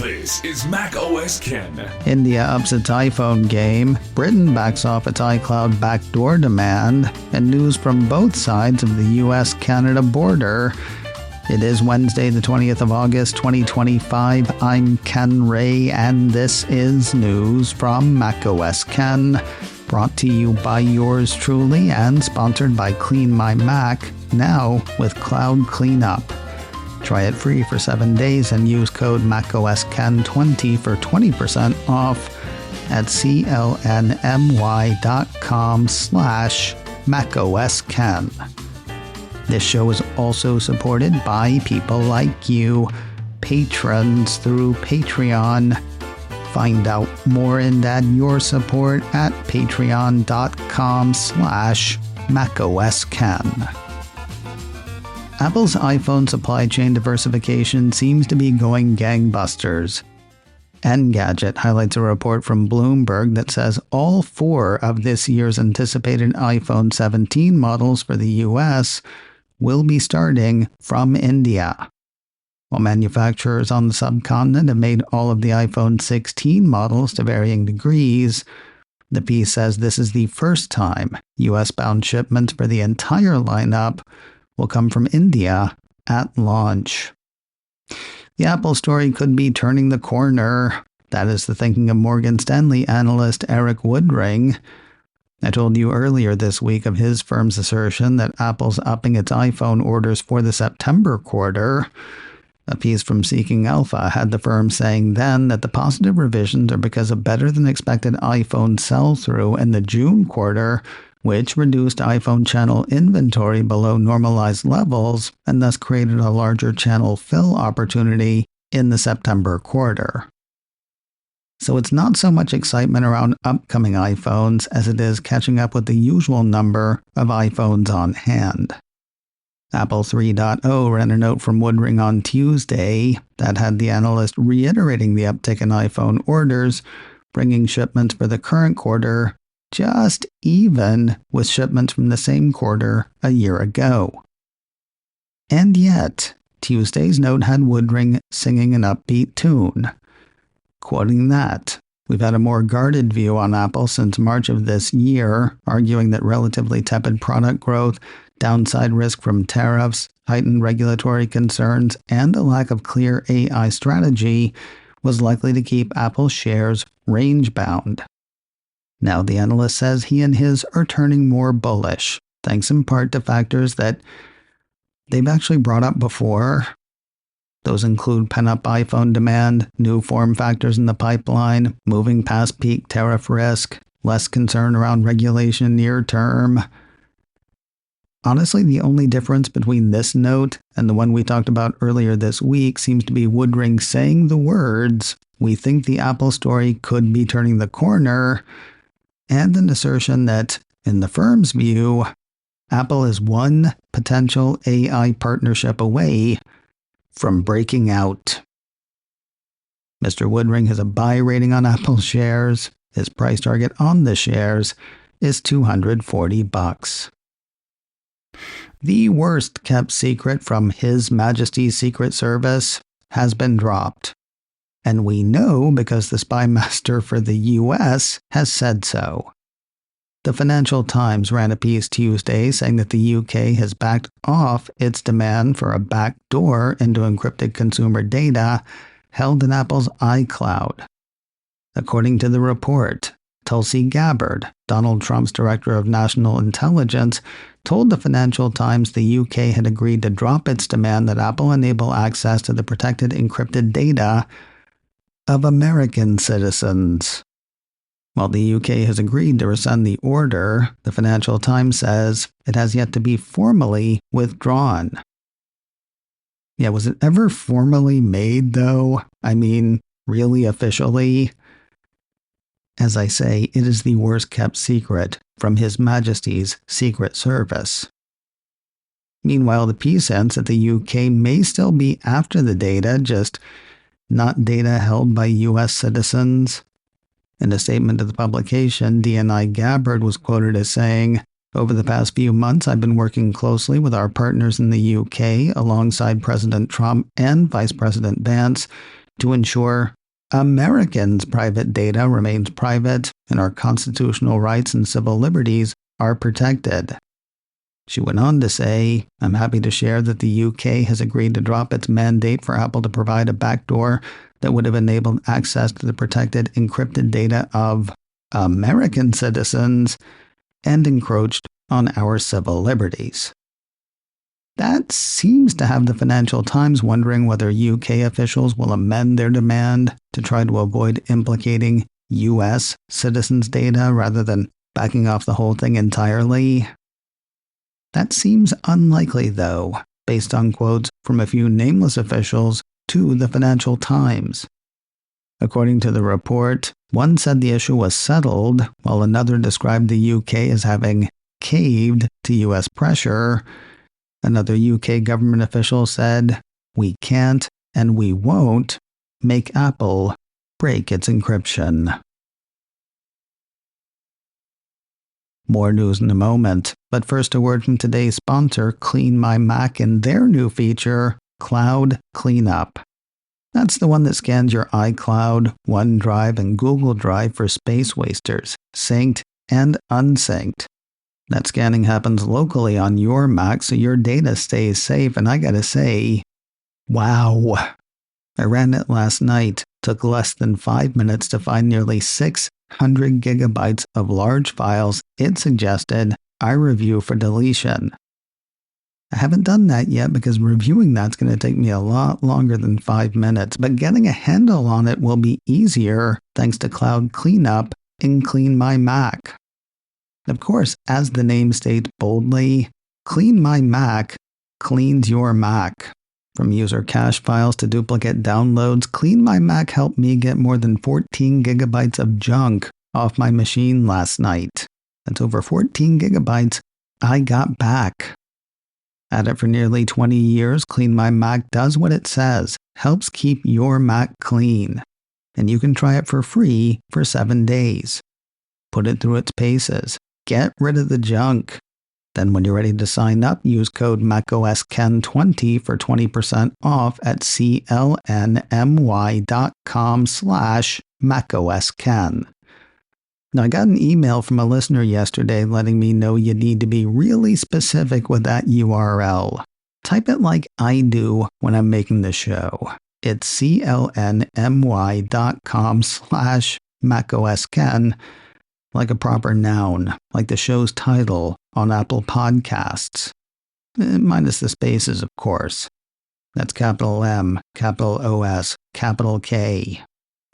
This is macOS Ken. India ups its iPhone game, Britain backs off its iCloud backdoor demand, and news from both sides of the US-Canada border. It is Wednesday, the 20th of August, 2025. I'm Ken Ray, and this is news from macOS Ken, brought to you by yours truly and sponsored by Clean My Mac, now with Cloud Cleanup. Try it free for 7 days and use code macOSKen20 for 20% off at clnmy.com/macOSken. This show is also supported by people like you, patrons through Patreon. Find out more and add your support at patreon.com/macOSken. Apple's iPhone supply chain diversification seems to be going gangbusters. Engadget highlights a report from Bloomberg that says all 4 of this year's anticipated iPhone 17 models for the US will be starting from India. While manufacturers on the subcontinent have made all of the iPhone 16 models to varying degrees, the piece says this is the first time US-bound shipments for the entire lineup will come from India at launch. The Apple story could be turning the corner. That is the thinking of Morgan Stanley analyst Eric Woodring. I told you earlier this week of his firm's assertion that Apple's upping its iPhone orders for the September quarter. A piece from Seeking Alpha had the firm saying then that the positive revisions are because of better than expected iPhone sell-through in the June quarter, which reduced iPhone channel inventory below normalized levels and thus created a larger channel fill opportunity in the September quarter. So it's not so much excitement around upcoming iPhones as it is catching up with the usual number of iPhones on hand. Apple 3.0 ran a note from Woodring on Tuesday that had the analyst reiterating the uptick in iPhone orders, bringing shipments for the current quarter just even with shipments from the same quarter a year ago. And yet, Tuesday's note had Woodring singing an upbeat tune. Quoting that, we've had a more guarded view on Apple since March of this year, arguing that relatively tepid product growth, downside risk from tariffs, heightened regulatory concerns, and a lack of clear AI strategy was likely to keep Apple's shares range-bound. Now the analyst says he and his are turning more bullish, thanks in part to factors that they've actually brought up before. Those include pent-up iPhone demand, new form factors in the pipeline, moving past peak tariff risk, less concern around regulation near term. Honestly, the only difference between this note and the one we talked about earlier this week seems to be Woodring saying the words, "We think the Apple story could be turning the corner," and an assertion that, in the firm's view, Apple is one potential AI partnership away from breaking out. Mr. Woodring has a buy rating on Apple shares. His price target on the shares is $240. The worst kept secret from His Majesty's Secret Service has been dropped. And we know because the spy master for the US has said so. The Financial Times ran a piece Tuesday saying that the UK has backed off its demand for a backdoor into encrypted consumer data held in Apple's iCloud. According to the report, Tulsi Gabbard, Donald Trump's Director of National Intelligence, told the Financial Times the UK had agreed to drop its demand that Apple enable access to the protected encrypted data of American citizens. While the UK has agreed to rescind the order, the Financial Times says it has yet to be formally withdrawn. Yeah, was it ever formally made, though? I mean, really officially? As I say, it is the worst kept secret from His Majesty's Secret Service. Meanwhile, the piece hints that the UK may still be after the data, just not data held by US citizens. In a statement to the publication, DNI Gabbard was quoted as saying, "Over the past few months, I've been working closely with our partners in the UK alongside President Trump and Vice President Vance to ensure Americans' private data remains private and our constitutional rights and civil liberties are protected. She went on to say, I'm happy to share that the UK has agreed to drop its mandate for Apple to provide a backdoor that would have enabled access to the protected encrypted data of American citizens and encroached on our civil liberties. That seems to have the Financial Times wondering whether UK officials will amend their demand to try to avoid implicating US citizens' data rather than backing off the whole thing entirely. That seems unlikely, though, based on quotes from a few nameless officials to the Financial Times. According to the report, one said the issue was settled, while another described the UK as having caved to US pressure. Another UK government official said, we can't and we won't make Apple break its encryption. More news in a moment, but first a word from today's sponsor, Clean My Mac, and their new feature, Cloud Cleanup. That's the one that scans your iCloud, OneDrive, and Google Drive for space wasters, synced and unsynced. That scanning happens locally on your Mac so your data stays safe, and I gotta say, wow. I ran it last night, took less than 5 minutes to find nearly 600 gigabytes of large files it suggested I review for deletion. I haven't done that yet because reviewing that's going to take me a lot longer than 5 minutes, but getting a handle on it will be easier thanks to Cloud Cleanup and Clean My Mac. Of course, as the name states boldly, Clean My Mac cleans your Mac. From user cache files to duplicate downloads, Clean My Mac helped me get more than 14 gigabytes of junk off my machine last night. That's over 14 gigabytes I got back. At it for nearly 20 years, Clean My Mac does what it says, helps keep your Mac clean. And you can try it for free for 7 days. Put it through its paces. Get rid of the junk. Then when you're ready to sign up, use code MacOSKen20 for 20% off at clny.com/MacOSKen. Now, I got an email from a listener yesterday letting me know you need to be really specific with that URL. Type it like I do when I'm making the show. It's clny.com/MacOSKen, like a proper noun, like the show's title on Apple Podcasts. Minus the spaces, of course. That's capital M, capital OS, capital K.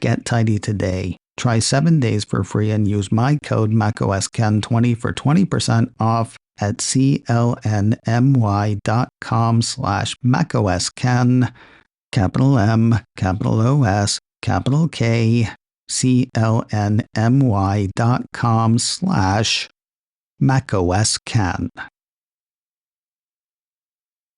Get tidy today. Try 7 days for free and use my code MacOSKen20 for 20% off at clny.com/MacOSKen, capital M, capital OS, capital K, clny.com/MacOSKen. A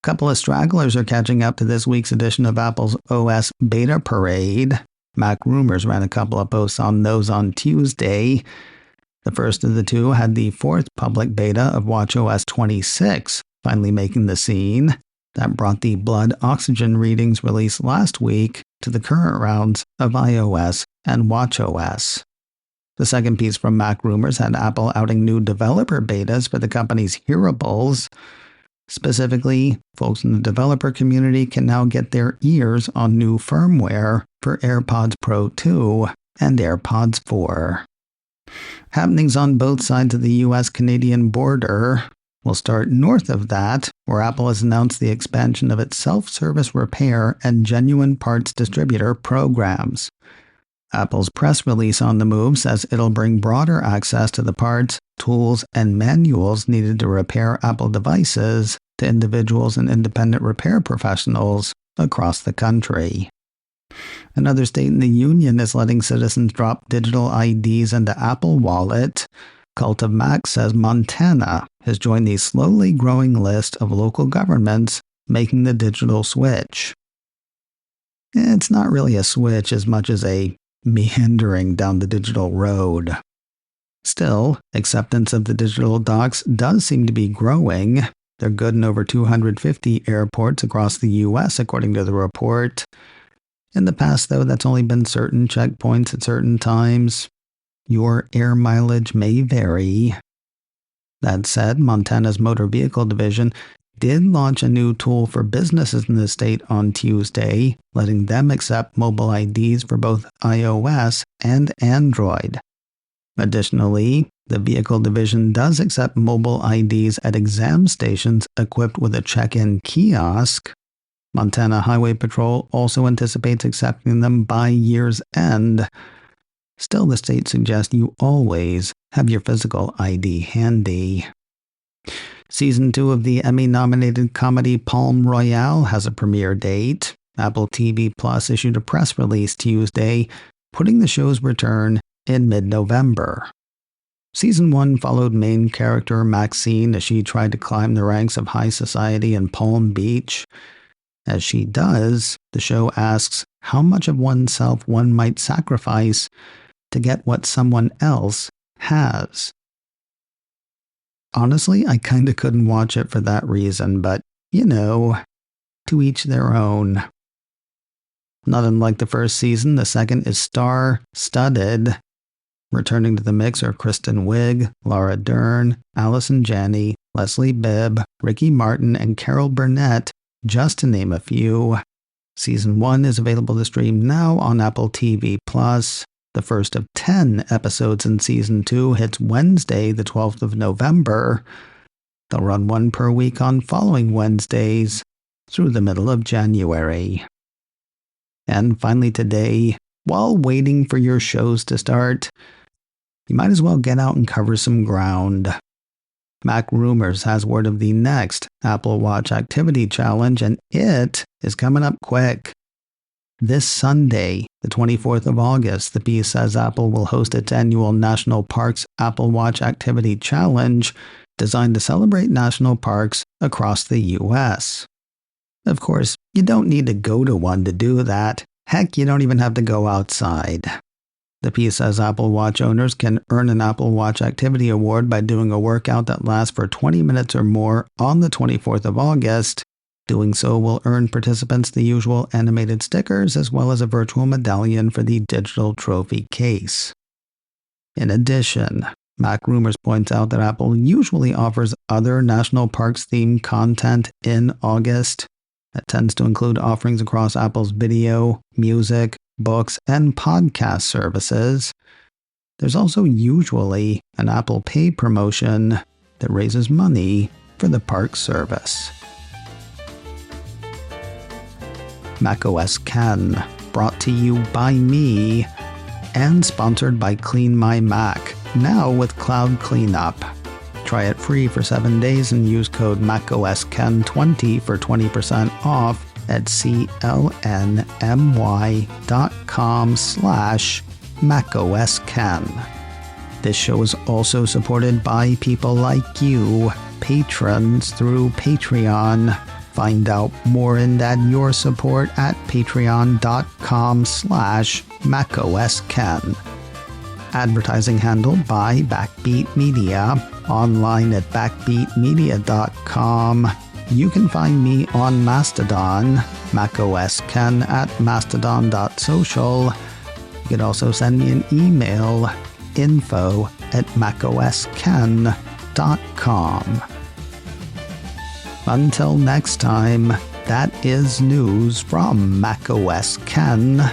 couple of stragglers are catching up to this week's edition of Apple's OS Beta Parade. Mac Rumors ran a couple of posts on those on Tuesday. The first of the two had the fourth public beta of watchOS 26 finally making the scene. That brought the blood oxygen readings released last week to the current rounds of iOS and watchOS. The second piece from Mac Rumors had Apple outing new developer betas for the company's hearables. Specifically, folks in the developer community can now get their ears on new firmware for AirPods Pro 2 and AirPods 4. Happenings on both sides of the US-Canadian border will start north of that, where Apple has announced the expansion of its self-service repair and genuine parts distributor programs. Apple's press release on the move says it'll bring broader access to the parts, tools, and manuals needed to repair Apple devices to individuals and independent repair professionals across the country. Another state in the union is letting citizens drop digital IDs into Apple Wallet. Cult of Mac says Montana has joined the slowly growing list of local governments making the digital switch. It's not really a switch as much as a meandering down the digital road. Still, acceptance of the digital docs does seem to be growing. They're good in over 250 airports across the U.S., according to the report. In the past, though, that's only been certain checkpoints at certain times. Your air mileage may vary. That said, Montana's Motor Vehicle Division did launch a new tool for businesses in the state on Tuesday, letting them accept mobile IDs for both iOS and Android. Additionally, the vehicle division does accept mobile IDs at exam stations equipped with a check-in kiosk. Montana Highway Patrol also anticipates accepting them by year's end. Still, the state suggests you always have your physical ID handy. Season 2 of the Emmy-nominated comedy Palm Royale has a premiere date. Apple TV Plus issued a press release Tuesday, putting the show's return in mid-November. Season 1 followed main character Maxine as she tried to climb the ranks of high society in Palm Beach. As she does, the show asks how much of oneself one might sacrifice to get what someone else has. Honestly, I kinda couldn't watch it for that reason, but, to each their own. Not unlike the first season, the second is star-studded. Returning to the mix are Kristen Wiig, Laura Dern, Allison Janney, Leslie Bibb, Ricky Martin, and Carol Burnett, just to name a few. Season 1 is available to stream now on Apple TV+. The first of 10 episodes in Season 2 hits Wednesday, the 12th of November. They'll run one per week on following Wednesdays through the middle of January. And finally today, while waiting for your shows to start, you might as well get out and cover some ground. Mac Rumors has word of the next Apple Watch Activity Challenge, and it is coming up quick. This Sunday, the 24th of August, the piece says Apple will host its annual National Parks Apple Watch Activity Challenge, designed to celebrate national parks across the U.S. Of course, you don't need to go to one to do that. Heck, you don't even have to go outside. The piece says Apple Watch owners can earn an Apple Watch Activity Award by doing a workout that lasts for 20 minutes or more on the 24th of August. Doing so will earn participants the usual animated stickers as well as a virtual medallion for the digital trophy case. In addition, Mac Rumors points out that Apple usually offers other national parks-themed content in August. That tends to include offerings across Apple's video, music, books, and podcast services. There's also usually an Apple Pay promotion that raises money for the park service. macOS Ken, brought to you by me, and sponsored by Clean My Mac, now with Cloud Cleanup. Try it free for 7 days and use code macOSKen20 for 20% off at clnmy.com/macOSken. This show is also supported by people like you, patrons through Patreon. Find out more and add your support at patreon.com/macOSken. Advertising handled by Backbeat Media, online at backbeatmedia.com. You can find me on Mastodon, macOSken at mastodon.social. You can also send me an email, info@macOSken.com. Until next time, that is news from macOS Ken.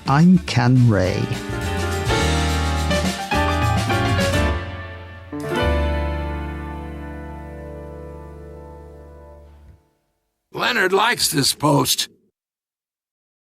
I'm Ken Ray. Leonard likes this post.